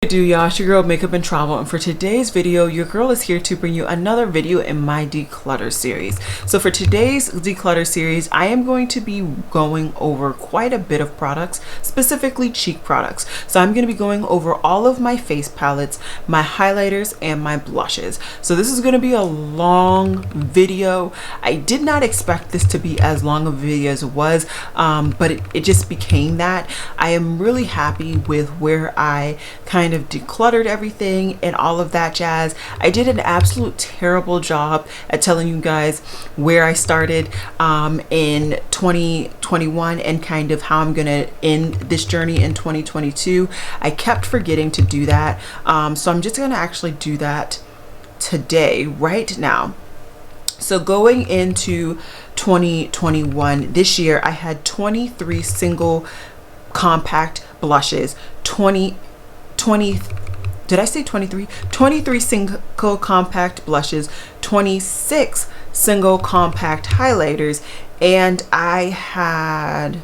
Y'all, it's your girl Makeup and Travel, and for today's video your girl is here to bring you another video in my declutter series. So for today's declutter series I am going to be going over quite a bit of products, specifically cheek products. So I'm going to be going over all of my face palettes, my highlighters, and my blushes. So this is going to be a long video. I did not expect this to be as long of a video as it was, but it just became that. I am really happy with where I kind of decluttered everything and all of that jazz. I did an absolute terrible job at telling you guys where I started in 2021 and kind of how I'm gonna end this journey in 2022. I kept forgetting to do that, so I'm just gonna actually do that today, right now. So going into 2021, this year I had 23 single compact blushes, 20, did I say 23? 23 single compact blushes, 26 single compact highlighters, and I had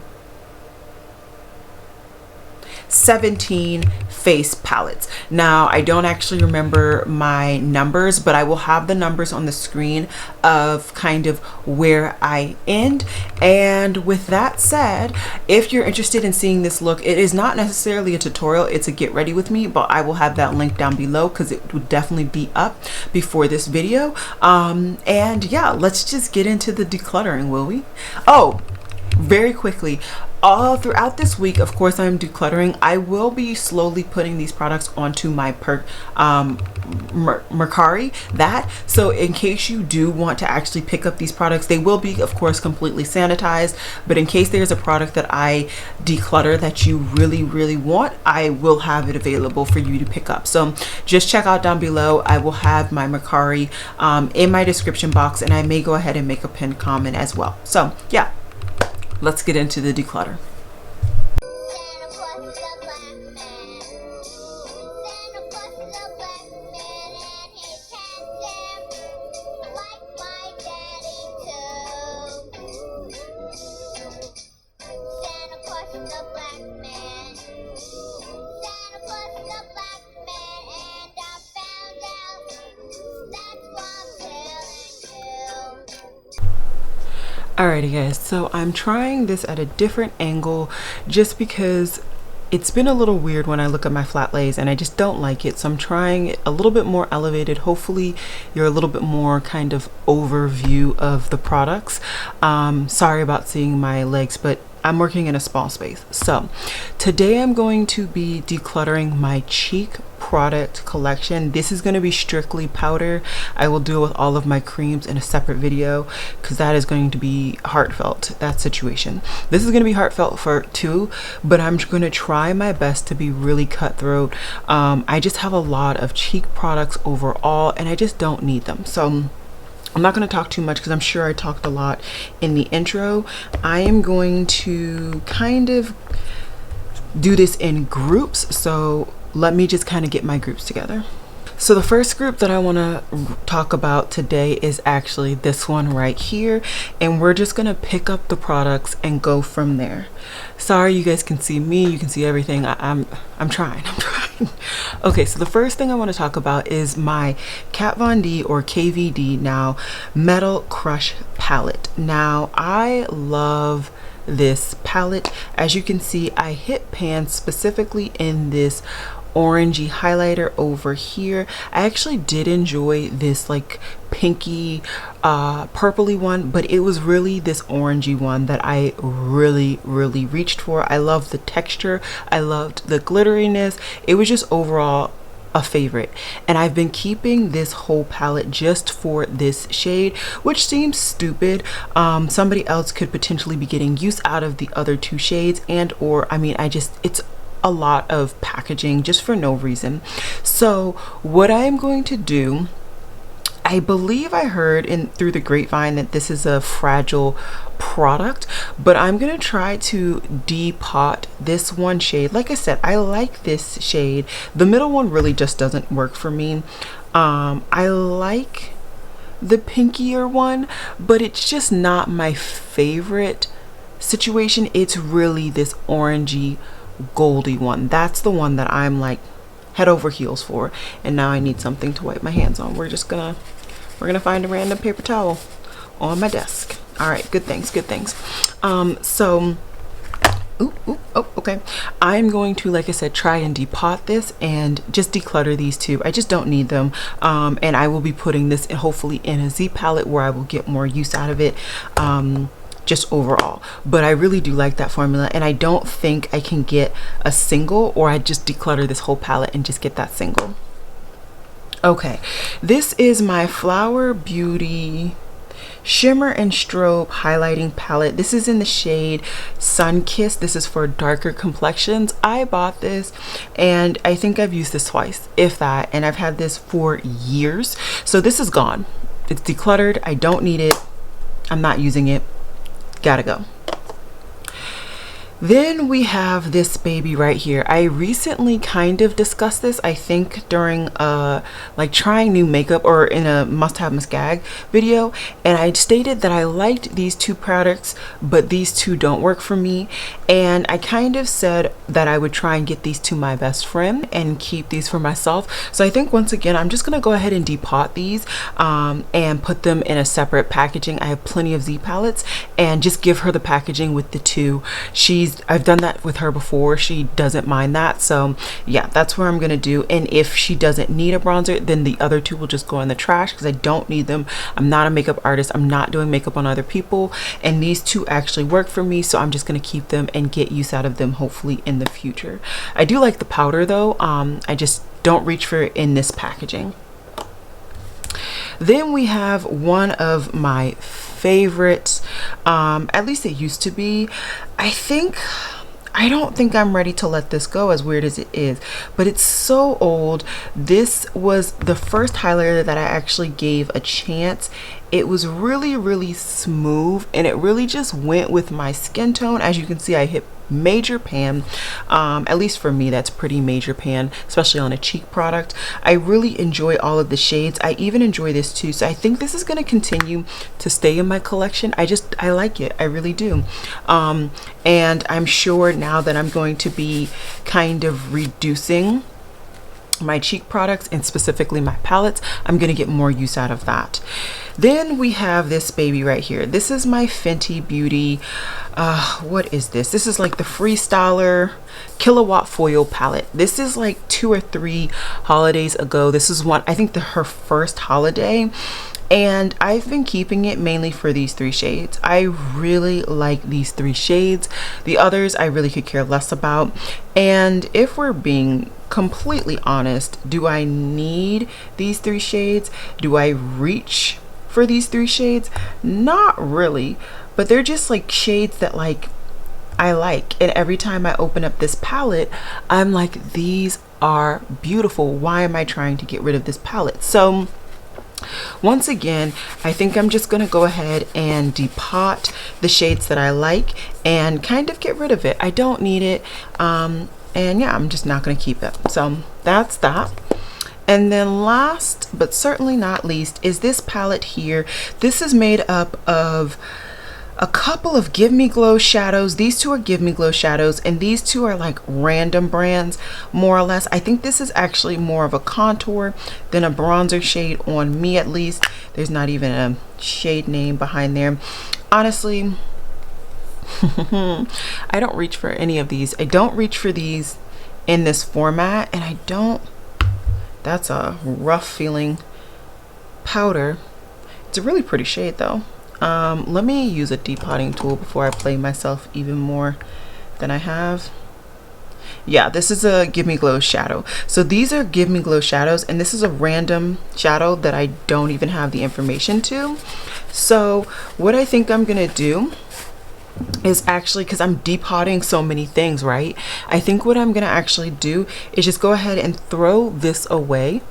17 face palettes. Now I don't actually remember my numbers, but I will have the numbers on the screen of kind of where I end. And with that said, if you're interested in seeing this look, it is not necessarily a tutorial, it's a get ready with me, but I will have that link down below because it would definitely be up before this video. And yeah, let's just get into the decluttering, will we? Oh, very quickly, all throughout this week, of course, I'm decluttering. I will be slowly putting these products onto my Mercari, so in case you do want to actually pick up these products, they will be of course completely sanitized, but in case there's a product that I declutter that you really want, I will have it available for you to pick up. So just check out down below. I will have my Mercari in my description box, and I may go ahead and make a pinned comment as well. So yeah, let's get into the declutter. Alrighty guys, so I'm trying this at a different angle just because it's been a little weird when I look at my flat lays and I just don't like it. So I'm trying it a little bit more elevated. Hopefully you're a little bit more kind of overview of the products. Sorry about seeing my legs, but I'm working in a small space. So today I'm going to be decluttering my cheek product collection. This is going to be strictly powder. I will deal with all of my creams in a separate video because that is going to be heartfelt, that situation. This is going to be heartfelt for too, but I'm going to try my best to be really cutthroat. I just have a lot of cheek products overall and I just don't need them. So I'm not going to talk too much because I'm sure I talked a lot in the intro. I am going to kind of do this in groups, so let me just kind of get my groups together. So the first group that I want to talk about today is actually this one right here, and we're just going to pick up the products and go from there. Sorry, you guys can see me, you can see everything. I'm trying. Okay, so the first thing I want to talk about is my Kat Von D, or KVD now, Metal Crush palette. Now I love this palette. As you can see, I hit pan specifically in this orangey highlighter over here. I actually did enjoy this like pinky purpley one, but it was really this orangey one that I really reached for. I loved the texture, I loved the glitteriness. It was just overall a favorite, and I've been keeping this whole palette just for this shade, which seems stupid. Somebody else could potentially be getting use out of the other two shades, and or I mean, it's a lot of packaging just for no reason. So what I am going to do, I believe I heard through the grapevine that this is a fragile product, but I'm gonna try to depot this one shade. Like I said, I like this shade. The middle one really just doesn't work for me. I like the pinkier one, but it's just not my favorite situation. It's really this orangey goldy one. That's the one that I'm like head over heels for. And now I need something to wipe my hands on. We're gonna find a random paper towel on my desk. All right, good things, good things. Okay. I'm going to, like I said, try and depot this and just declutter these two. I just don't need them. And I will be putting this hopefully in a Z palette where I will get more use out of it. Just overall, but I really do like that formula, and I don't think I can get a single, or I just declutter this whole palette and just get that single. Okay, this is my Flower Beauty Shimmer and Strobe highlighting palette. This is in the shade Sun Kiss. This is for darker complexions. I bought this and I think I've used this twice, if that, and I've had this for years. So this is gone. It's decluttered. I don't need it. I'm not using it. Gotta go. Then we have this baby right here. I recently kind of discussed this, I think during like trying new makeup or in a must-have must-gag video, and I stated that I liked these two products but these two don't work for me, and I kind of said that I would try and get these to my best friend and keep these for myself. So I think once again I'm just gonna go ahead and depot these and put them in a separate packaging. I have plenty of Z palettes, and just give her the packaging with the two. I've done that with her before. She doesn't mind that. So yeah, that's what I'm gonna do. And if she doesn't need a bronzer, then the other two will just go in the trash because I don't need them. I'm not a makeup artist. I'm not doing makeup on other people, and these two actually work for me, so I'm just gonna keep them and get use out of them hopefully in the future. I do like the powder though. I just don't reach for it in this packaging. Then we have one of my favorites, at least it used to be. I don't think I'm ready to let this go, as weird as it is, but it's so old. This was the first highlighter that I actually gave a chance. It was really smooth, and it really just went with my skin tone. As you can see, I hit major pan. At least for me, that's pretty major pan, especially on a cheek product. I really enjoy all of the shades. I even enjoy this too, so I think this is going to continue to stay in my collection. I like it. I really do. And I'm sure now that I'm going to be kind of reducing my cheek products and specifically my palettes, I'm gonna get more use out of that. Then we have this baby right here. This is my Fenty Beauty, what is this? This is like the Freestyler Kilowatt Foil palette. This is like 2 or 3 holidays ago. This is one, I think her first holiday, and I've been keeping it mainly for these 3 shades. I really like these 3 shades. The others I really could care less about. And if we're being completely honest, do I need these 3 shades? Do I reach for these 3 shades? Not really, but they're just like shades that like I like, and every time I open up this palette I'm like, these are beautiful. Why am I trying to get rid of this palette? So once again, I think I'm just gonna go ahead and depot the shades that I like and kind of get rid of it. I don't need it, and yeah, I'm just not gonna keep it. So that's that. And then last but certainly not least is this palette here. This is made up of a couple of Give Me Glow shadows. These 2 are Give Me Glow shadows, and these 2 are like random brands, more or less. I think this is actually more of a contour than a bronzer shade, on me at least. There's not even a shade name behind there. Honestly, I don't reach for any of these. I don't reach for these in this format, and I don't, that's a rough feeling powder. It's a really pretty shade though. Let me use a depotting tool before I play myself even more than I have. Yeah, this is a Give Me Glow shadow. So these are Give Me Glow shadows, and this is a random shadow that I don't even have the information to. So what I think I'm gonna do is actually, because I'm depotting so many things, right? I think what I'm gonna actually do is just go ahead and throw this away.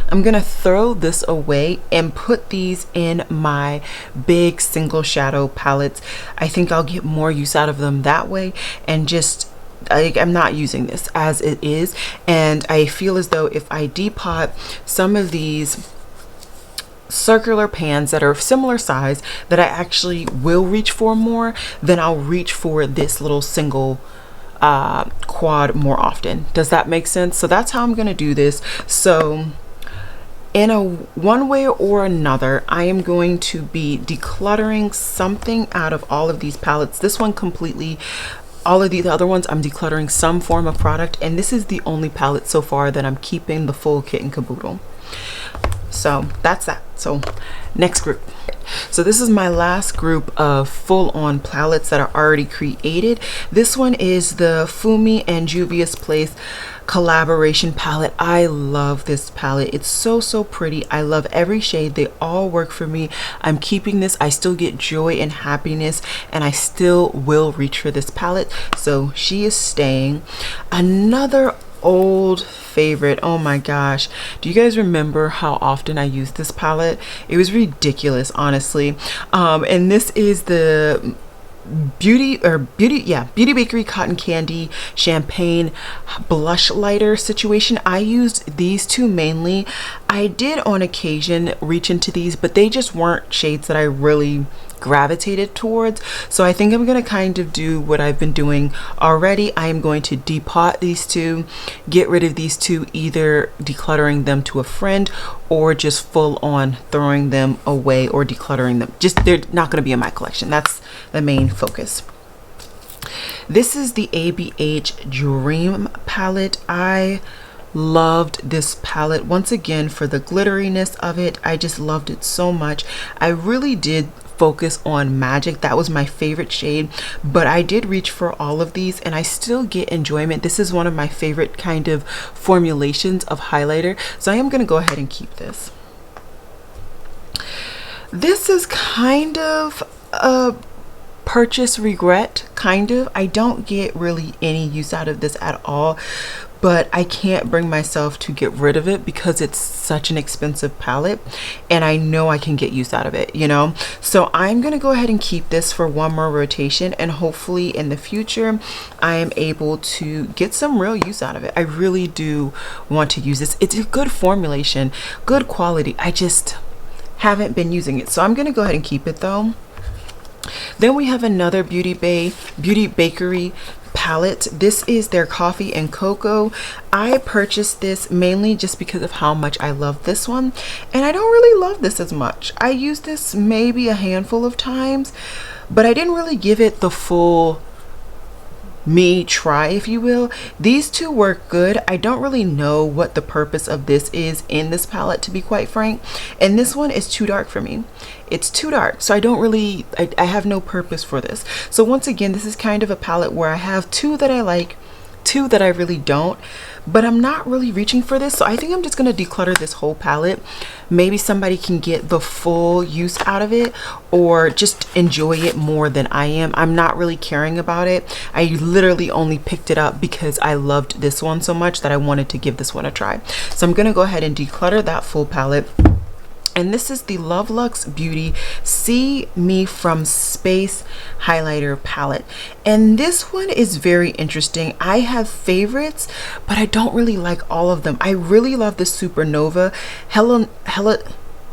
I'm gonna throw this away and put these in my big single shadow palettes. I think I'll get more use out of them that way, and just I'm not using this as it is, and I feel as though if I depot some of these circular pans that are similar size that I actually will reach for more, then I'll reach for this little single quad more often. Does that make sense? So that's how I'm gonna do this. So in one way or another, I am going to be decluttering something out of all of these palettes. This one completely. All of these other ones, I'm decluttering some form of product, and this is the only palette so far that I'm keeping the full kit and caboodle. So that's that. So next group. So this is my last group of full-on palettes that are already created. This one is the Fumi and Juvia's Place collaboration palette. I love this palette. It's so pretty. I love every shade. They all work for me. I'm keeping this. I still get joy and happiness, and I still will reach for this palette. So she is staying. Another old favorite. Oh my gosh, do you guys remember how often I used this palette? It was ridiculous, honestly. And this is the Beauty Bakery Cotton Candy Champagne Blush Lighter situation. I used these two mainly. I did on occasion reach into these, but they just weren't shades that I really gravitated towards. So I think I'm gonna kind of do what I've been doing already. I am going to depot these two, get rid of these two, either decluttering them to a friend or just full on throwing them away or decluttering them. Just, they're not going to be in my collection. That's the main focus. This is the Abhg Dream palette. I loved this palette once again for the glitteriness of it. I just loved it so much. I really did focus on Magic. That was my favorite shade, but I did reach for all of these and I still get enjoyment. This is one of my favorite kind of formulations of highlighter, so I am going to go ahead and keep this. This is kind of a purchase regret, kind of. I don't get really any use out of this at all, but I can't bring myself to get rid of it because it's such an expensive palette and I know I can get use out of it, you know? So I'm gonna go ahead and keep this for one more rotation, and hopefully in the future I am able to get some real use out of it. I really do want to use this. It's a good formulation, good quality. I just haven't been using it. So I'm gonna go ahead and keep it though. Then we have another Beauty Bakery palette. This is their Coffee and Cocoa. I purchased this mainly just because of how much I love this one, and I don't really love this as much. I used this maybe a handful of times, but I didn't really give it the full me try, if you will. These two work good. I don't really know what the purpose of this is in this palette, to be quite frank, and this one is too dark for me. It's too dark, so I don't really, I have no purpose for this. So once again, this is kind of a palette where I have two that I like, two that I really don't, but I'm not really reaching for this. So I think I'm just going to declutter this whole palette. Maybe somebody can get the full use out of it or just enjoy it more than I am. I'm not really caring about it. I literally only picked it up because I loved this one so much that I wanted to give this one a try. So I'm going to go ahead and declutter that full palette. And this is the Love Lux Beauty See Me From Space highlighter palette, and this one is very interesting. I have favorites, but I don't really like all of them. I really love the Supernova.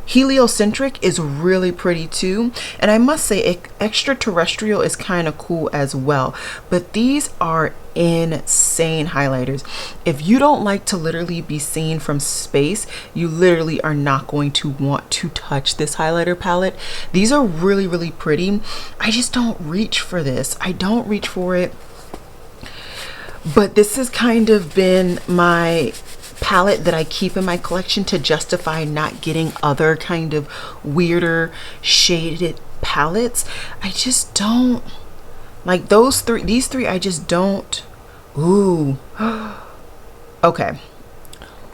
Heliocentric is really pretty too, and I must say Extraterrestrial is kind of cool as well. But these are insane highlighters. If you don't like to literally be seen from space, you literally are not going to want to touch this highlighter palette. These are really pretty. I just don't reach for this. I don't reach for it, but this has kind of been my palette that I keep in my collection to justify not getting other kind of weirder shaded palettes. I just don't like these three. I just don't. Ooh. Okay,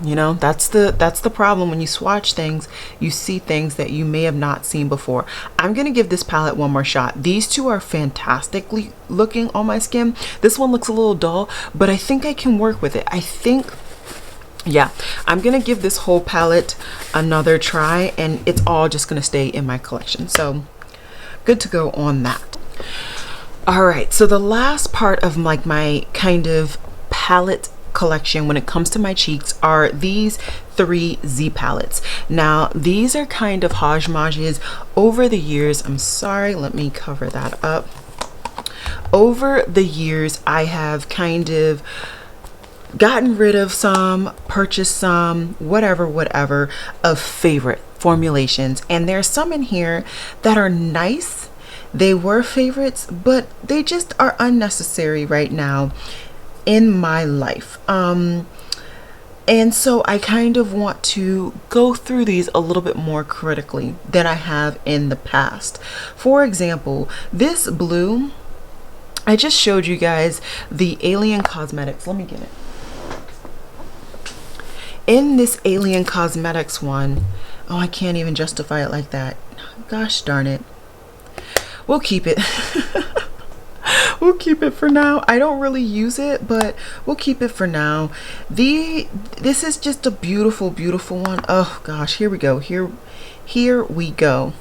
you know, that's the problem. When you swatch things, you see things that you may have not seen before. I'm gonna give this palette one more shot. These two are fantastically looking on my skin. This one looks a little dull, but I think I can work with it. I think, yeah, I'm gonna give this whole palette another try, and it's all just gonna stay in my collection. So good to go on that. All right, so the last part of like my kind of palette collection when it comes to my cheeks are these 3 Z palettes. Now these are kind of hodgepodges over the years. I'm sorry, let me cover that up. Over the years, I have kind of gotten rid of some, purchased some, whatever of favorite formulations, and there's some in here that are nice. They were favorites, but they just are unnecessary right now in my life. And so I kind of want to go through these a little bit more critically than I have in the past. For example, this blue, I just showed you guys the Alien Cosmetics. Let me get it. In this Alien Cosmetics one, oh, I can't even justify it like that. Gosh darn it. We'll keep it. We'll keep it for now. I don't really use it, but we'll keep it for now. This is just a beautiful one. Oh gosh, here we go. Here we go.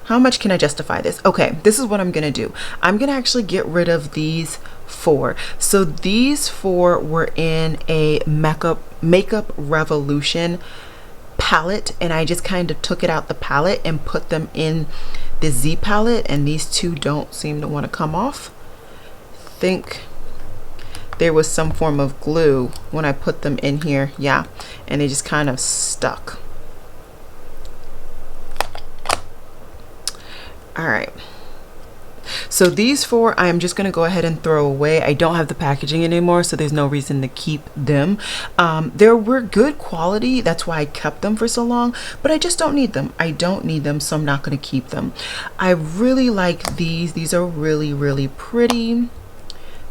How much can I justify this? Okay, this is what I'm gonna do. I'm gonna actually get rid of these 4. So these 4 were in a Makeup Revolution palette, and I just kind of took it out the palette and put them in the Z palette, and these 2 don't seem to want to come off. I think there was some form of glue when I put them in here, yeah, and they just kind of stuck. All right, so these 4 I'm just gonna go ahead and throw away. I don't have the packaging anymore, so there's no reason to keep them. They were good quality, that's why I kept them for so long, but I just don't need them. I don't need them, so I'm not gonna keep them. I really like these. These are really pretty.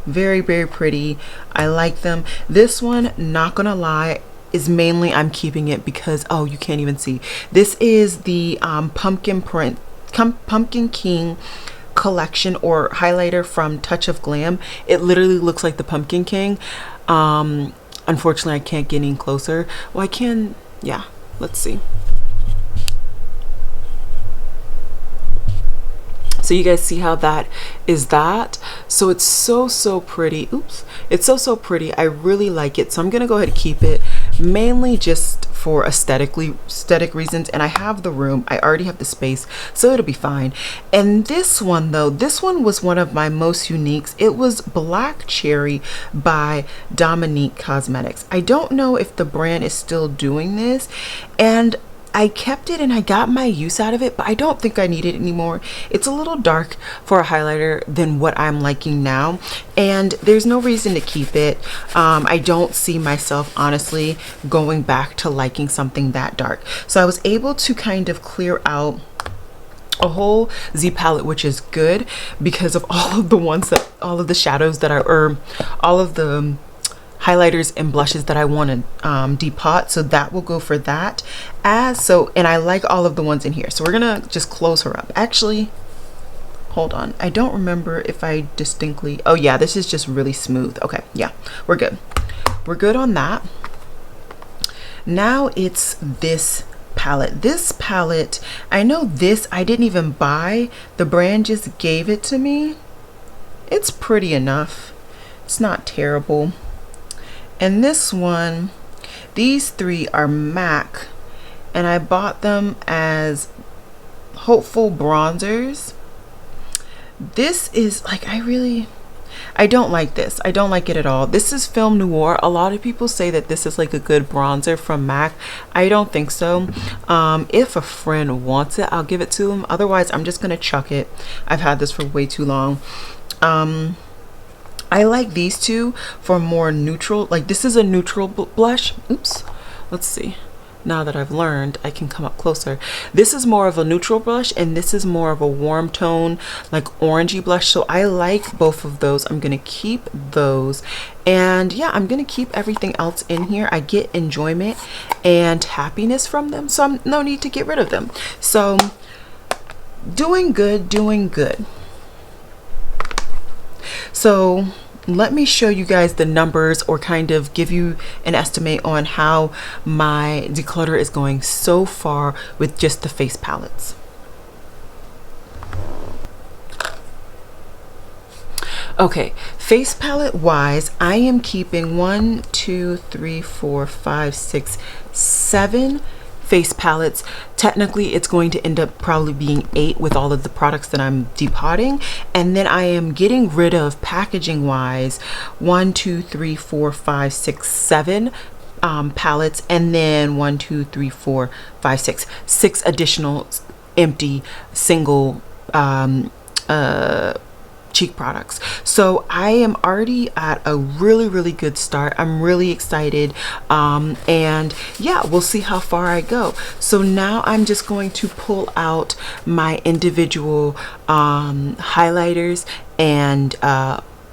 Very pretty. I like them. This one, not gonna lie, is mainly I'm keeping it because, oh, you can't even see. This is the Pumpkin King collection or highlighter from Touch of Glam. It literally looks like the Pumpkin King. Unfortunately, I can't get any closer. Well, I can, yeah, let's see. So you guys see how that is that? So it's so pretty. Oops. It's so pretty. I really like it. So I'm gonna go ahead and keep it, mainly just for aesthetic reasons, and I have the room. I already have the space, so it'll be fine. And this one though, this one was one of my most uniques. It was Black Cherry by Dominique Cosmetics. I don't know if the brand is still doing this, and I kept it and I got my use out of it, but I don't think I need it anymore. It's a little dark for a highlighter than what I'm liking now, and there's no reason to keep it. I don't see myself honestly going back to liking something that dark. So I was able to kind of clear out a whole Z palette, which is good because of all of the ones that, all of the shadows that all of the highlighters and blushes that I want to depot. So that will go for that. And I like all of the ones in here. So we're gonna just close her up. Actually, hold on. I don't remember if I distinctly, oh yeah, this is just really smooth. Okay, yeah, we're good. We're good on that. Now it's this palette. This palette, I know this, I didn't even buy. The brand just gave it to me. It's pretty enough. It's not terrible. And this one, these 3 are MAC, and I bought them as hopeful bronzers. This is like, I don't like this. I don't like it at all. This is Film Noir. A lot of people say that this is like a good bronzer from MAC. I don't think so. If a friend wants it, I'll give it to them. Otherwise, I'm just gonna chuck it. I've had this for way too long. I like these 2 for more neutral, like this is a neutral blush. Oops, let's see. Now that I've learned, I can come up closer. This is more of a neutral blush, and this is more of a warm tone, like orangey blush. So I like both of those. I'm gonna keep those, and yeah, I'm gonna keep everything else in here. I get enjoyment and happiness from them, so I'm no need to get rid of them. So doing good. So let me show you guys the numbers, or kind of give you an estimate on how my declutter is going so far with just the face palettes. Okay, face palette wise, I am keeping 1, 2, 3, 4, 5, 6, 7 face palettes. Technically it's going to end up probably being 8 with all of the products that I'm depotting, and then I am getting rid of, packaging wise, 1 2 3 4 5 6 7 palettes, and then 1 2 3 4 5 6 additional empty single cheek products. So I am already at a really good start. I'm really excited, and yeah, we'll see how far I go. So now I'm just going to pull out my individual highlighters and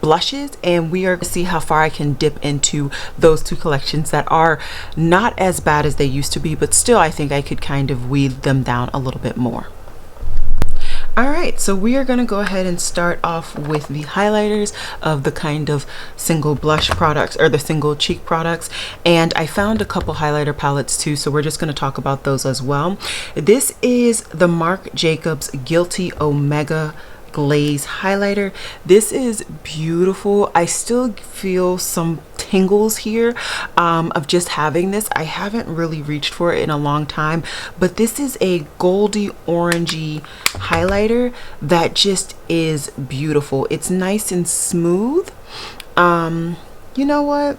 blushes, and we are going to see how far I can dip into those two collections that are not as bad as they used to be, but still I think I could kind of weed them down a little bit more. Alright, so we are going to go ahead and start off with the highlighters of the kind of single blush products, or the single cheek products, and I found a couple highlighter palettes too, so we're just going to talk about those as well. This is the Marc Jacobs Guilty Omega Glaze highlighter. This is beautiful. I still feel some tingles here of just having this. I haven't really reached for it in a long time, but this is a goldy orangey highlighter that just is beautiful. It's nice and smooth. You know what?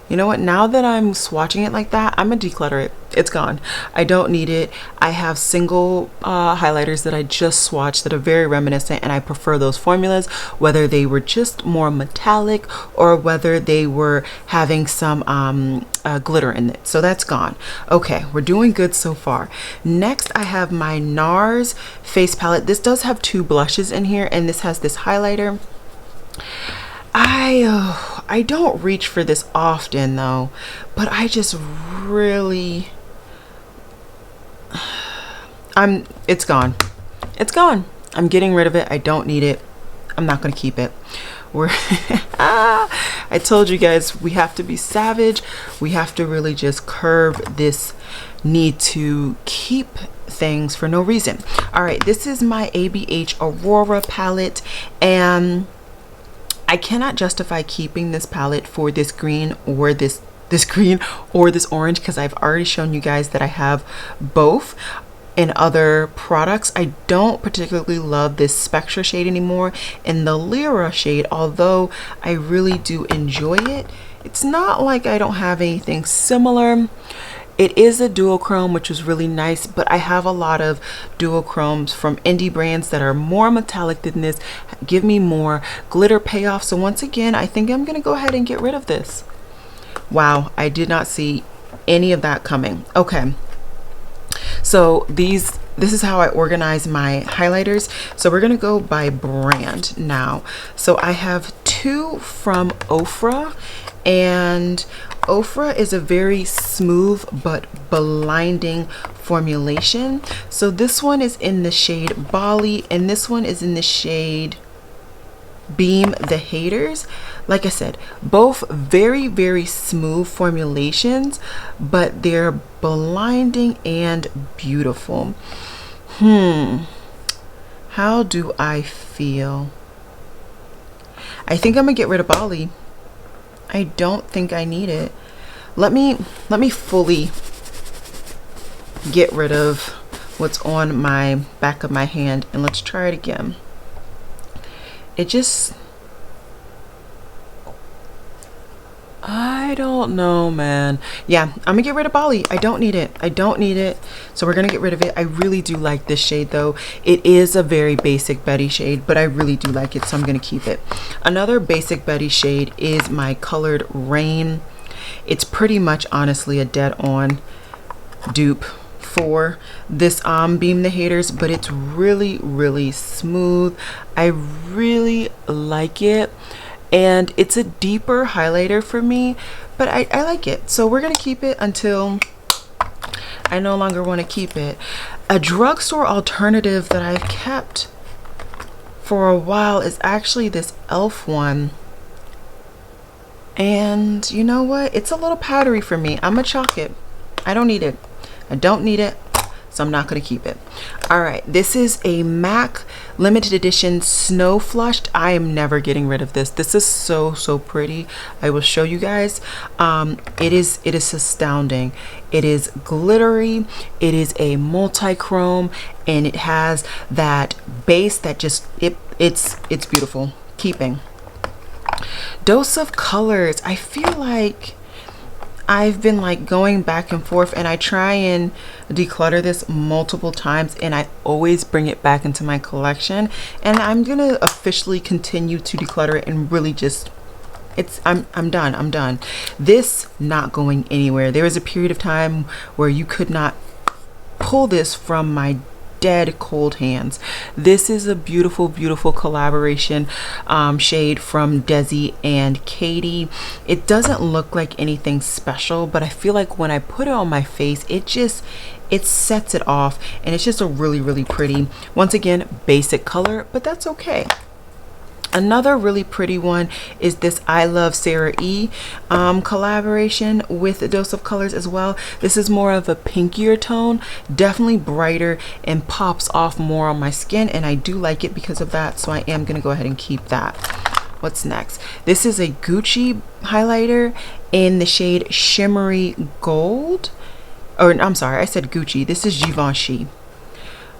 Now that I'm swatching it like that, I'm gonna declutter it. It's gone. I don't need it. I have single highlighters that I just swatched that are very reminiscent, and I prefer those formulas, whether they were just more metallic or whether they were having some glitter in it. So that's gone. Okay, we're doing good so far. Next, I have my Nars face palette. This does have 2 blushes in here, and this has this highlighter. I don't reach for this often though, but I just really, it's gone. It's gone. I'm getting rid of it. I don't need it. I'm not going to keep it. I told you guys, we have to be savage. We have to really just curb this need to keep things for no reason. All right, this is my Abhg Aurora palette, and I cannot justify keeping this palette for this green or this green or this orange, because I've already shown you guys that I have both in other products. I don't particularly love this Spectra shade anymore in the Lyra shade, although I really do enjoy it. It's not like I don't have anything similar. It is a duochrome, which is really nice, but I have a lot of duochromes from indie brands that are more metallic than this, give me more glitter payoff. So once again, I think I'm going to go ahead and get rid of this. Wow, I did not see any of that coming. Okay, so this is how I organize my highlighters. So we're going to go by brand now. So I have 2 from Ofra, and Ofra is a very smooth but blinding formulation. So this one is in the shade Bali, and this one is in the shade Beam the Haters. Like I said, both very smooth formulations, but they're blinding and beautiful. How do I feel? I think I'm gonna get rid of Bali. I don't think I need it. Let me fully get rid of what's on my back of my hand, and let's try it again. It just, I don't know, man. Yeah, I'm gonna get rid of Bali. I don't need it. I don't need it. So we're gonna get rid of it. I really do like this shade though. It is a very basic Betty shade, but I really do like it, so I'm gonna keep it. Another basic Betty shade is my Colored Rain. It's pretty much honestly a dead-on dupe for this Beam the Haters, but it's really smooth. I really like it, and it's a deeper highlighter for me, but I like it. So we're gonna keep it until I no longer want to keep it. A drugstore alternative that I've kept for a while is actually this e.l.f. one, and you know what, it's a little powdery for me. I'm gonna chalk it. I don't need it. I don't need it. so I'm not going to keep it. All right, this is a MAC limited edition Snow Flushed. I am never getting rid of this. This is so pretty. I will show you guys. It is astounding. It is glittery, it is a multi-chrome, and it has that base that just it's beautiful. Keeping. Dose of Colors. I feel like I've been like going back and forth, and I try and declutter this multiple times, and I always bring it back into my collection, and I'm gonna officially continue to declutter it and really just I'm done. This not going anywhere. There was a period of time where you could not pull this from my dead cold hands. This is a beautiful collaboration shade from Desi and Katie. It doesn't look like anything special, but I feel like when I put it on my face, it sets it off, and it's just a really pretty, once again, basic color, but that's okay. Another really pretty one is this I Love Sarah E collaboration with a Dose of Colors as well. This is more of a pinkier tone, definitely brighter, and pops off more on my skin, and I do like it because of that, so I am gonna go ahead and keep that. What's next? This is a Gucci highlighter in the shade Shimmery Gold. Or I'm sorry, I said Gucci. This is Givenchy.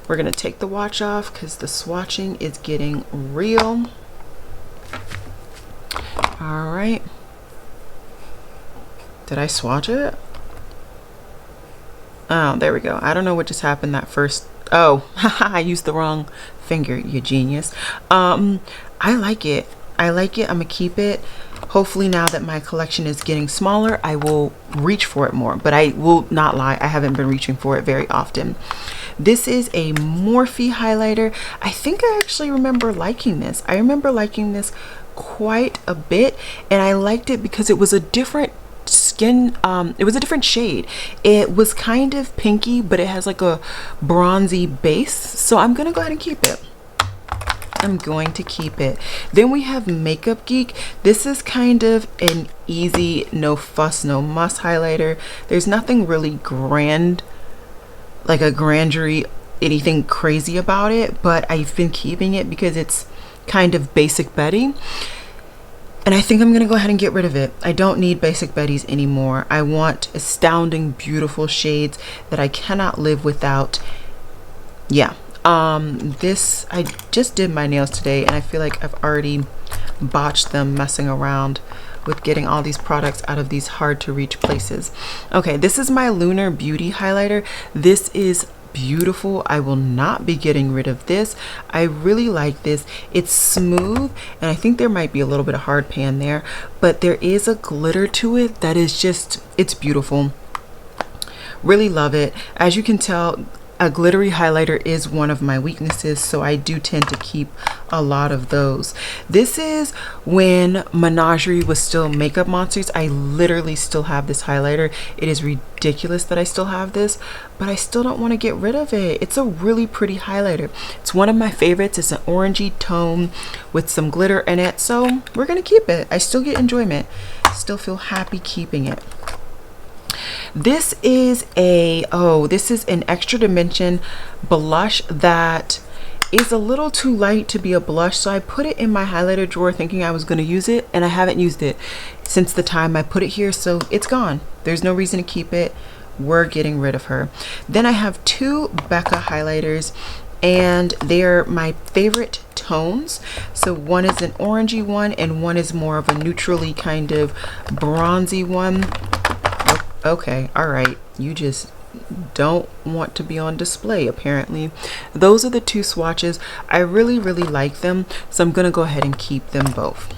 We're gonna take the watch off because the swatching is getting real. All right, did I swatch it? Oh, there we go. I don't know what just happened that first. Oh, I used the wrong finger, you genius. I like it. I'm gonna keep it. Hopefully now that my collection is getting smaller, I will reach for it more, but I will not lie, I haven't been reaching for it very often. This is a Morphe highlighter. I think I actually remember liking this. I remember liking this quite a bit, and I liked it because it was a different skin, it was a different shade. It was kind of pinky, but it has like a bronzy base, so I'm gonna go ahead and keep it. I'm going to keep it. Then we have Makeup Geek. This is kind of an easy, no fuss, no muss highlighter. There's nothing really grand, like a grandeur, anything crazy about it, but I've been keeping it because it's kind of Basic Betty, and I think I'm gonna go ahead and get rid of it. I don't need Basic Betties anymore. I want astounding, beautiful shades that I cannot live without. Yeah. This, I just did my nails today, and I feel like I've already botched them messing around with getting all these products out of these hard to reach places. Okay, this is my Lunar Beauty highlighter. This is beautiful. I will not be getting rid of this. I really like this. It's smooth, and I think there might be a little bit of hard pan there, but there is a glitter to it that is just, it's beautiful. Really love it. As you can tell, a glittery highlighter is one of my weaknesses, so I do tend to keep a lot of those. This is when Menagerie was still Makeup Monsters. I literally still have this highlighter. It is ridiculous that I still have this, but I still don't want to get rid of it. It's a really pretty highlighter. It's one of my favorites. It's an orangey tone with some glitter in it, so we're gonna keep it. I still get enjoyment. Still feel happy keeping it. This is an extra dimension blush that is a little too light to be a blush, so I put it in my highlighter drawer thinking I was going to use it, and I haven't used it since the time I put it here, so it's gone. There's no reason to keep it. We're getting rid of her. Then I have two Becca highlighters, and they're my favorite tones. So one is an orangey one, and one is more of a neutrally kind of bronzy one. Okay, all right, you just don't want to be on display apparently. Those are the two swatches. I really like them, so I'm gonna go ahead and keep them both.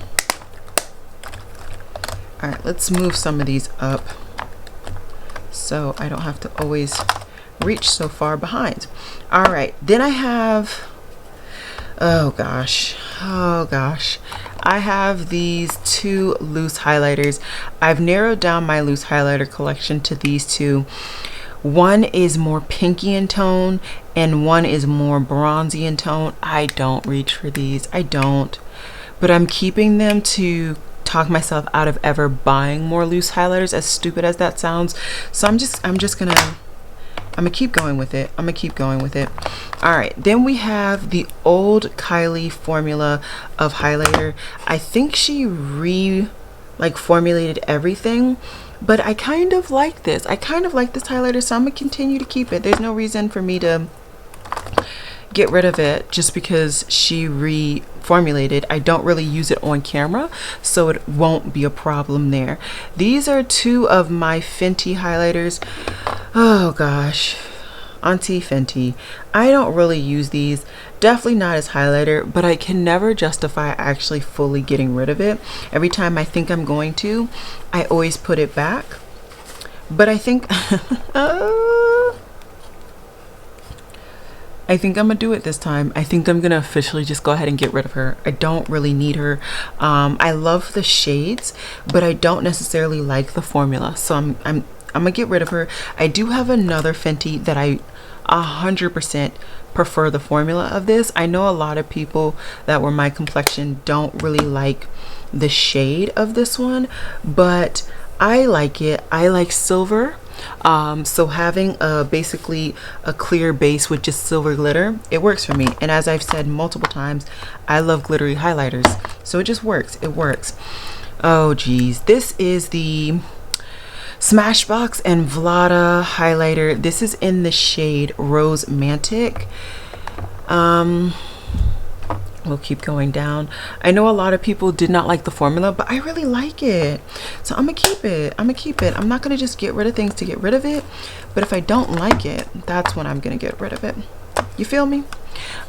All right, let's move some of these up so I don't have to always reach so far behind. All right, then I have, oh gosh, I have these two loose highlighters. I've narrowed down my loose highlighter collection to these two. One is more pinky in tone, and one is more bronzy in tone. I don't reach for these, I don't, but I'm keeping them to talk myself out of ever buying more loose highlighters, as stupid as that sounds. So I'm just gonna I'm gonna keep going with it. All right, then we have the old Kylie formula of highlighter. I think she formulated everything, but I kind of like this. Highlighter, so I'm gonna continue to keep it. There's no reason for me to get rid of it just because she reformulated. I don't really use it on camera, so it won't be a problem there. These are two of my Fenty highlighters. Oh gosh, Auntie Fenty. I don't really use these, definitely not as highlighter, but I can never justify actually fully getting rid of it. Every time I think I'm going to, I always put it back. But I think I think I'm gonna do it this time. I think I'm gonna officially just go ahead and get rid of her. I don't really need her. I love the shades, but I don't necessarily like the formula, so I'm gonna get rid of her. I do have another Fenty that I 100% prefer the formula of this. I know a lot of people that were my complexion don't really like the shade of this one, but I like it. I like silver. So having basically a clear base with just silver glitter, it works for me. And as I've said multiple times, I love glittery highlighters, so it just works. It works. Oh geez, this is the Smashbox and Vlada highlighter. This is in the shade Rose Mantic. We'll keep going down. I know a lot of people did not like the formula, but I really like it, so I'm gonna keep it. I'm not gonna just get rid of things to get rid of it, but if I don't like it, that's when I'm gonna get rid of it. You feel me?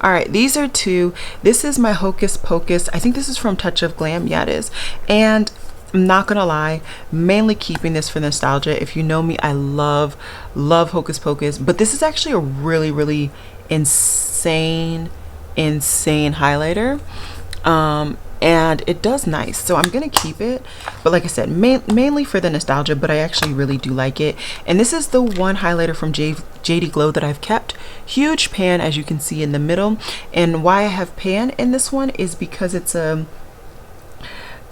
All right, these are two. This is my Hocus Pocus. I think this is from Touch of Glam. Yeah, it is. And I'm not gonna lie, mainly keeping this for nostalgia. If you know me, I love Hocus Pocus, but this is actually a really insane highlighter, and it does nice, so I'm gonna keep it. But like I said, mainly for the nostalgia, but I actually really do like it. And this is the one highlighter from JD Glow that I've kept. Huge pan, as you can see in the middle. And why I have pan in this one is because it's a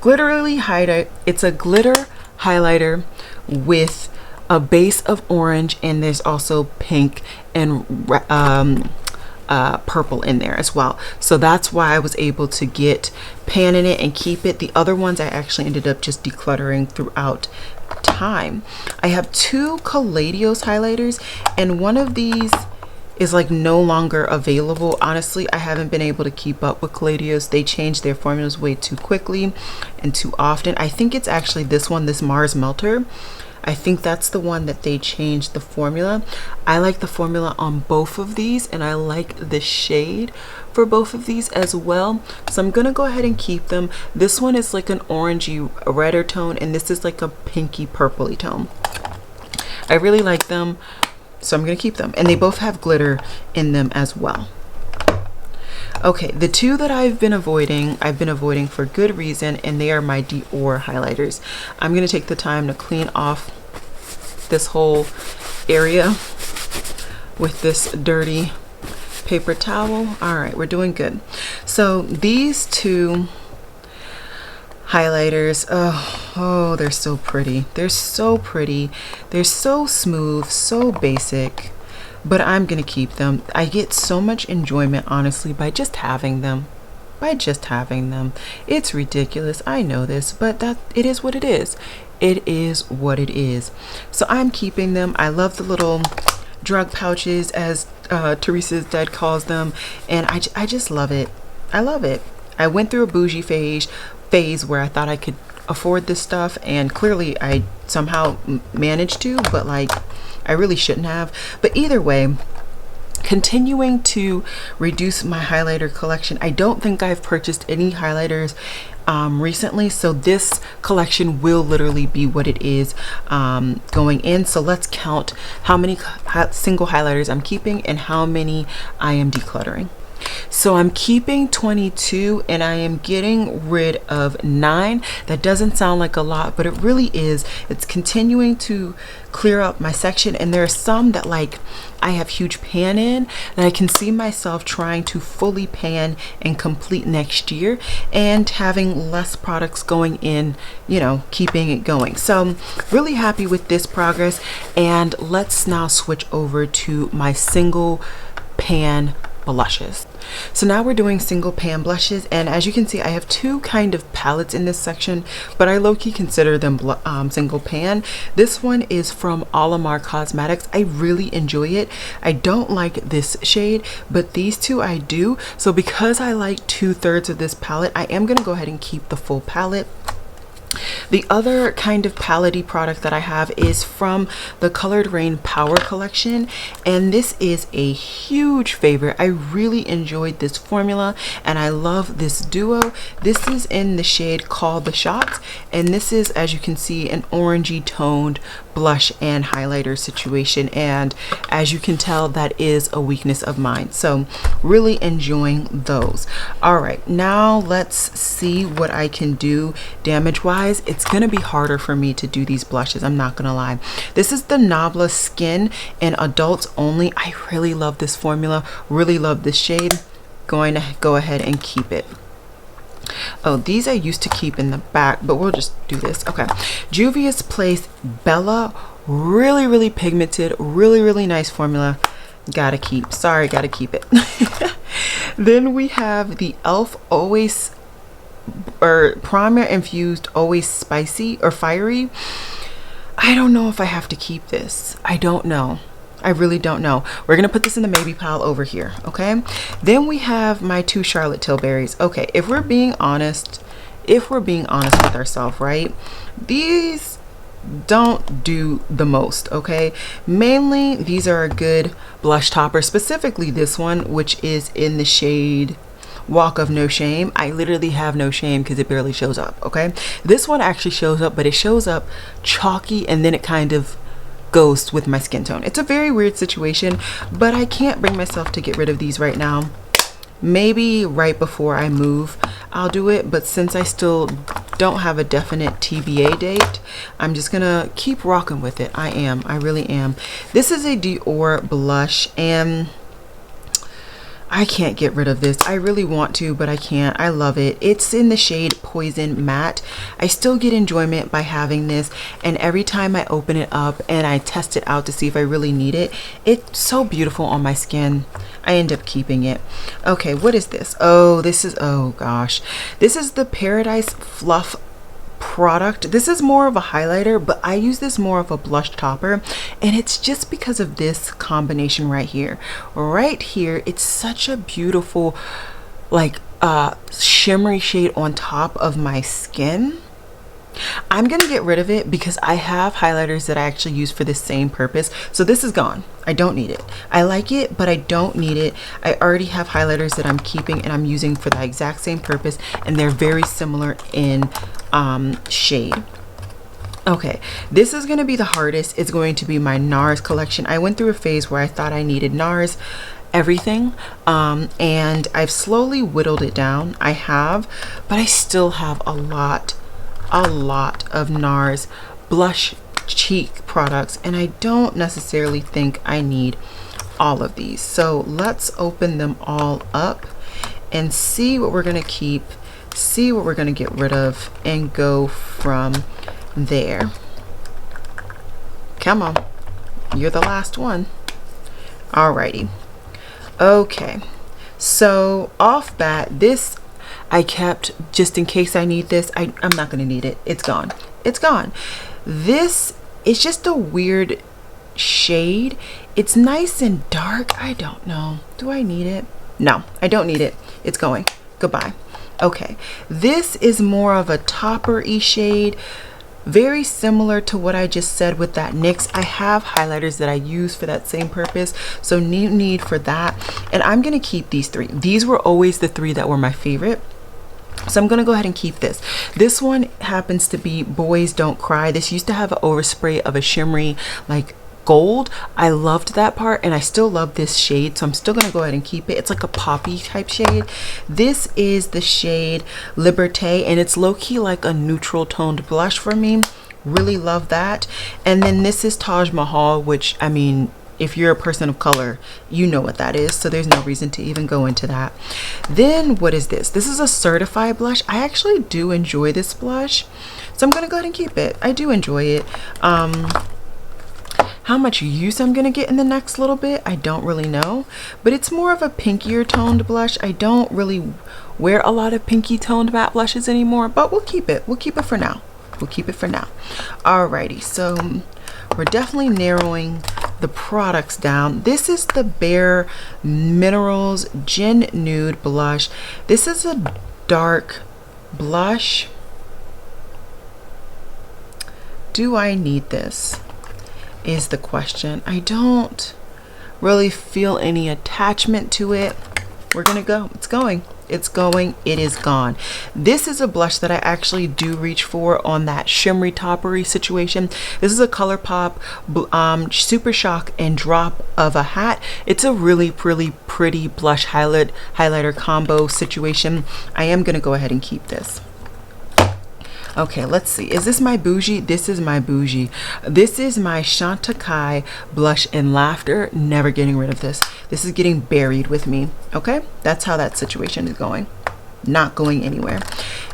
glittery highlighter. It's a glitter highlighter with a base of orange, and there's also pink and purple in there as well. So that's why I was able to get pan in it and keep it. The other ones I actually ended up just decluttering throughout time. I have two Caladios highlighters, and one of these is like no longer available. Honestly, I haven't been able to keep up with Caladios. They change their formulas way too quickly and too often. I think it's actually this one, this Mars Melter. I think that's the one that they changed the formula. I like the formula on both of these, and I like the shade for both of these as well, so I'm gonna go ahead and keep them. This one is like an orangey redder tone, and this is like a pinky purpley tone. I really like them, so I'm gonna keep them, and they both have glitter in them as well. Okay, the two that I've been avoiding for good reason, and they are my Dior highlighters. I'm gonna take the time to clean off this whole area with this dirty paper towel. All right, we're doing good. So these two highlighters, oh, they're so pretty. They're so pretty. They're so smooth, so basic. But I'm gonna keep them. I get so much enjoyment, honestly, by just having them. It's ridiculous, I know this, but it is what it is. It is what it is. So I'm keeping them. I love the little drug pouches, as Teresa's dad calls them, and I just love it. I love it. I went through a bougie phase where I thought I could afford this stuff, and clearly I somehow managed to, but like I really shouldn't have. But either way, continuing to reduce my highlighter collection. I don't think I've purchased any highlighters recently, so this collection will literally be what it is going in. So let's count how many single highlighters I'm keeping and how many I am decluttering. So I'm keeping 22 and I am getting rid of 9. That doesn't sound like a lot, but it really is. It's continuing to clear up my section, and there are some that like I have huge pan in that I can see myself trying to fully pan and complete next year, and having less products going in, you know, keeping it going. So I'm really happy with this progress. And let's now switch over to my single pan blushes. So now we're doing single pan blushes, and as you can see I have two kind of palettes in this section, but I low-key consider them single pan. This one is from Aurora Cosmetics. I really enjoy it. I don't like this shade, but these two I do. So because I like 2/3 of this palette, I am going to go ahead and keep the full palette. The other kind of palette-y product that I have is from the Colored Rain Power Collection, and this is a huge favorite. I really enjoyed this formula and I love this duo. This is in the shade Call the Shots, and this is, as you can see, an orangey toned blush and highlighter situation, and as you can tell that is a weakness of mine, so really enjoying those. All right, now let's see what I can do damage wise. It's gonna be harder for me to do these blushes, I'm not gonna lie. This is the Nabla Skin and Adults Only. I really love this formula, really love this shade. Going to go ahead and keep it. Oh, these I used to keep in the back, but we'll just do this. Okay, Juvia's Place Bella, really pigmented, really nice formula. Gotta keep, sorry, gotta keep it. Then we have the Elf Always, or Primer Infused Always Spicy or Fiery. I don't know if I have to keep this. I don't know. I really don't know. We're gonna put this in the maybe pile over here, okay? Then we have my two Charlotte Tilburys. Okay, if we're being honest with ourselves, right? These don't do the most, okay? Mainly, these are a good blush topper, specifically this one, which is in the shade Walk of No Shame. I literally have no shame because it barely shows up, okay? This one actually shows up, but it shows up chalky and then it kind of goes with my skin tone. It's a very weird situation, but I can't bring myself to get rid of these right now. Maybe right before I move I'll do it, but since I still don't have a definite TBA date, I'm just gonna keep rocking with it. I really am. This is a Dior blush, and I can't get rid of this. I really want to, but I can't. I love it. It's in the shade Poison Matte. I still get enjoyment by having this, and every time I open it up and I test it out to see if I really need it, it's so beautiful on my skin. I end up keeping it. Okay, what is this? Oh, this is, oh gosh. This is the Paradise Fluff product. This is more of a highlighter, but I use this more of a blush topper, and it's just because of this combination right here. Right here, it's such a beautiful like shimmery shade on top of my skin. I'm gonna get rid of it because I have highlighters that I actually use for the same purpose. So this is gone. I don't need it. I like it, but I don't need it. I already have highlighters that I'm keeping and I'm using for the exact same purpose, and they're very similar in shade. Okay, this is going to be the hardest. It's going to be my Nars collection. I went through a phase where I thought I needed Nars everything, and I've slowly whittled it down. I have, but I still have a lot of Nars blush cheek products, and I don't necessarily think I need all of these. So let's open them all up and see what we're going to keep, see what we're going to get rid of, and go from there. Come on, you're the last one. Alrighty. Okay, so off bat, this I kept just in case I need this. I'm not going to need it. It's gone. It's gone. This is just a weird shade. It's nice and dark. I don't know. Do I need it? No, I don't need it. It's going. Goodbye. Okay, this is more of a topper-y shade, very similar to what I just said with that NYX. I have highlighters that I use for that same purpose, so no need for that. And I'm gonna keep these three. These were always the three that were my favorite, so I'm gonna go ahead and keep this. This one happens to be Boys Don't Cry. This used to have an overspray of a shimmery like gold. I loved that part, and I still love this shade, so I'm still gonna go ahead and keep it. It's like a poppy type shade. This is the shade Liberté, and it's low-key like a neutral toned blush for me. Really love that. And then this is Taj Mahal, which, I mean, if you're a person of color, you know what that is, so there's no reason to even go into that. Then what is this? This is a certified blush. I actually do enjoy this blush, so I'm gonna go ahead and keep it. I do enjoy it. How much use I'm gonna get in the next little bit, I don't really know, but it's more of a pinkier toned blush. I don't really wear a lot of pinky toned matte blushes anymore, but we'll keep it. We'll keep it for now. We'll keep it for now. Alrighty, so we're definitely narrowing the products down. This is the Bare Minerals Gin Nude Blush. This is a dark blush. Do I need this is the question. I don't really feel any attachment to it. We're gonna go. It's going. It's going. It is gone. This is a blush that I actually do reach for on that shimmery toppery situation. This is a ColourPop Super Shock and Drop of a Hat. It's a really pretty blush highlighter combo situation. I am gonna go ahead and keep this. Okay, let's see. Is this my bougie? This is my bougie. This is my Chantecaille Blush in Laughter. Never getting rid of this. This is getting buried with me. Okay, that's how that situation is going. Not going anywhere.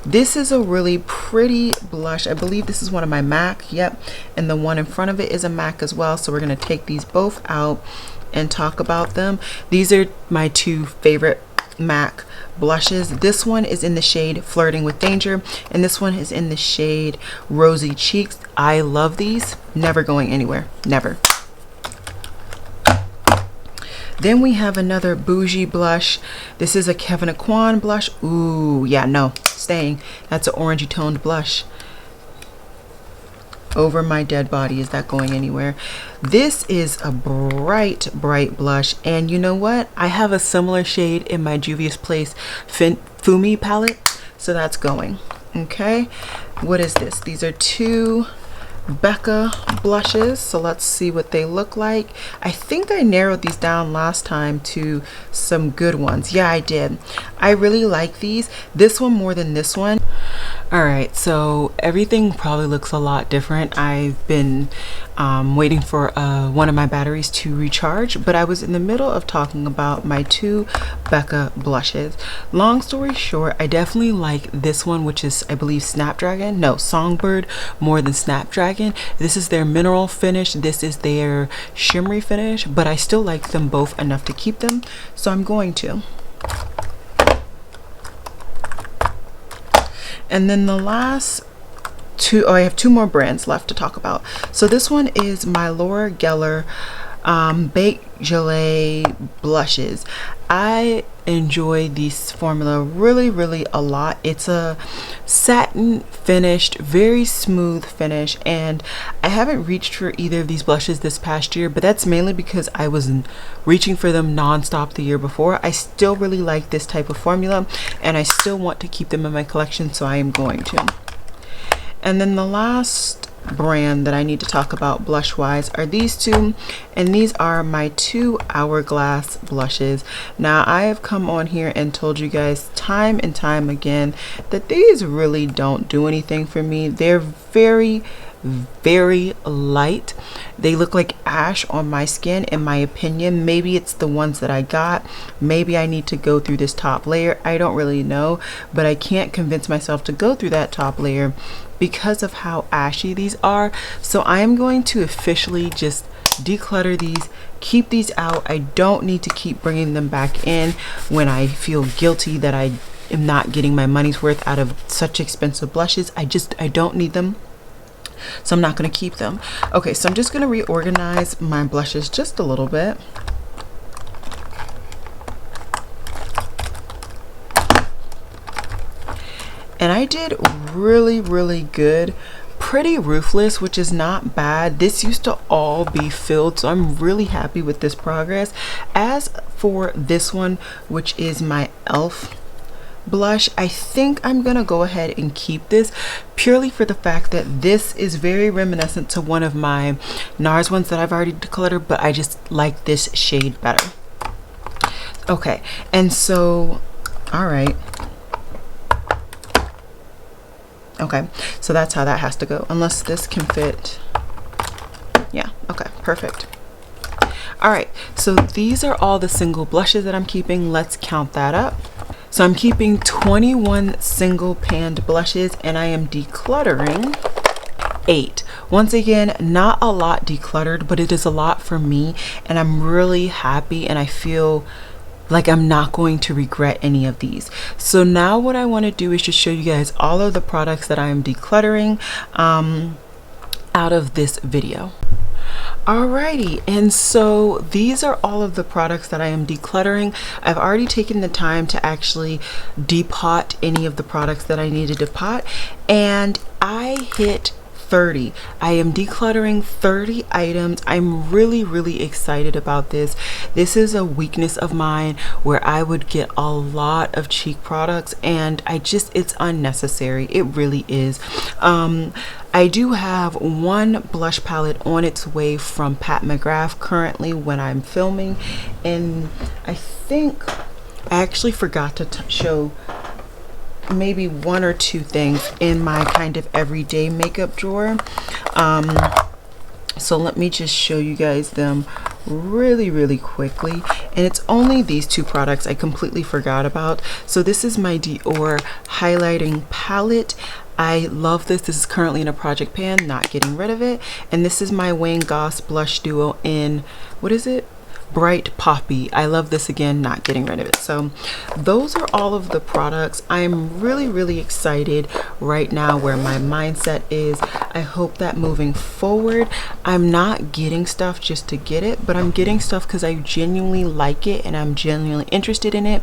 This is a really pretty blush. I believe this is one of my MAC. Yep, and the one in front of it is a MAC as well. So we're gonna take these both out and talk about them. These are my two favorite MAC blushes. This one is in the shade Flirting with Danger, and this one is in the shade Rosy Cheeks. I love these. Never going anywhere. Never. Then we have another bougie blush. This is a Kevyn Aucoin blush. Ooh, yeah, no, staying. That's an orangey toned blush. Over My Dead Body. Is that going anywhere? This is a bright blush, and you know what? I have a similar shade in my Juvia's Place Fumi palette, so that's going. Okay, what is this? These are two Becca blushes, so let's see what they look like. I think I narrowed these down last time to some good ones. Yeah, I did. I really like these. This one more than this one. All right, so everything probably looks a lot different. I've been waiting for one of my batteries to recharge, but I was in the middle of talking about my two Becca blushes. Long story short, I definitely like this one, which is, I believe, Snapdragon. No, Songbird more than Snapdragon. This is their mineral finish. This is their shimmery finish, but I still like them both enough to keep them, so I'm going to. And then the last two, I have two more brands left to talk about. So this one is my Laura Geller Baked Gelate blushes. I enjoy this formula really a lot. It's a satin finished, very smooth finish, and I haven't reached for either of these blushes this past year, but that's mainly because I was reaching for them non-stop the year before. I still really like this type of formula, and I still want to keep them in my collection, so I am going to. And then the last brand that I need to talk about blush wise are these two, and these are my two Hourglass blushes. Now I have come on here and told you guys time and time again that these really don't do anything for me. They're very light. They look like ash on my skin, in my opinion. Maybe it's the ones that I got. Maybe I need to go through this top layer. I don't really know, but I can't convince myself to go through that top layer because of how ashy these are. So I am going to officially just declutter these, keep these out. I don't need to keep bringing them back in when I feel guilty that I am not getting my money's worth out of such expensive blushes. I don't need them, so I'm not going to keep them. Okay, so I'm just going to reorganize my blushes just a little bit. And I did really good. Pretty Ruthless, which is not bad. This used to all be filled, so I'm really happy with this progress. As for this one, which is my blush. I think I'm gonna go ahead and keep this purely for the fact that this is very reminiscent to one of my Nars ones that I've already decluttered, but I just like this shade better. Okay, and so, all right. Okay, so that's how that has to go, unless this can fit. Yeah, okay, perfect. All right, so these are all the single blushes that I'm keeping. Let's count that up. So I'm keeping 21 single panned blushes, and I am decluttering 8. Once again, not a lot decluttered, but it is a lot for me, and I'm really happy, and I feel like I'm not going to regret any of these. So now what I want to do is just show you guys all of the products that I am decluttering out of this video. Alrighty, and so these are all of the products that I am decluttering. I've already taken the time to actually depot any of the products that I needed to pot, and I hit 30. I am decluttering 30 items. I'm really excited about this. This is a weakness of mine where I would get a lot of cheek products, and it's unnecessary. It really is. I do have one blush palette on its way from Pat McGrath currently when I'm filming, and I think I actually forgot to show maybe 1 or 2 things in my kind of everyday makeup drawer. So let me just show you guys them really quickly, and it's only these 2 products I completely forgot about. So this is my Dior highlighting palette. I love this. This is currently in a project pan, not getting rid of it. And this is my Wayne Goss blush duo in, what is it? Bright Poppy. I love this again, not getting rid of it. So those are all of the products. I'm really excited right now where my mindset is. I hope that moving forward, I'm not getting stuff just to get it, but I'm getting stuff because I genuinely like it and I'm genuinely interested in it.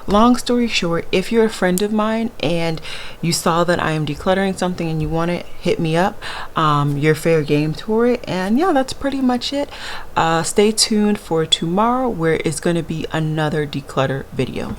Long story short, if you're a friend of mine and you saw that I am decluttering something and you want it, hit me up. You're fair game for it. And yeah, that's pretty much it. Stay tuned for tomorrow where it's going to be another declutter video.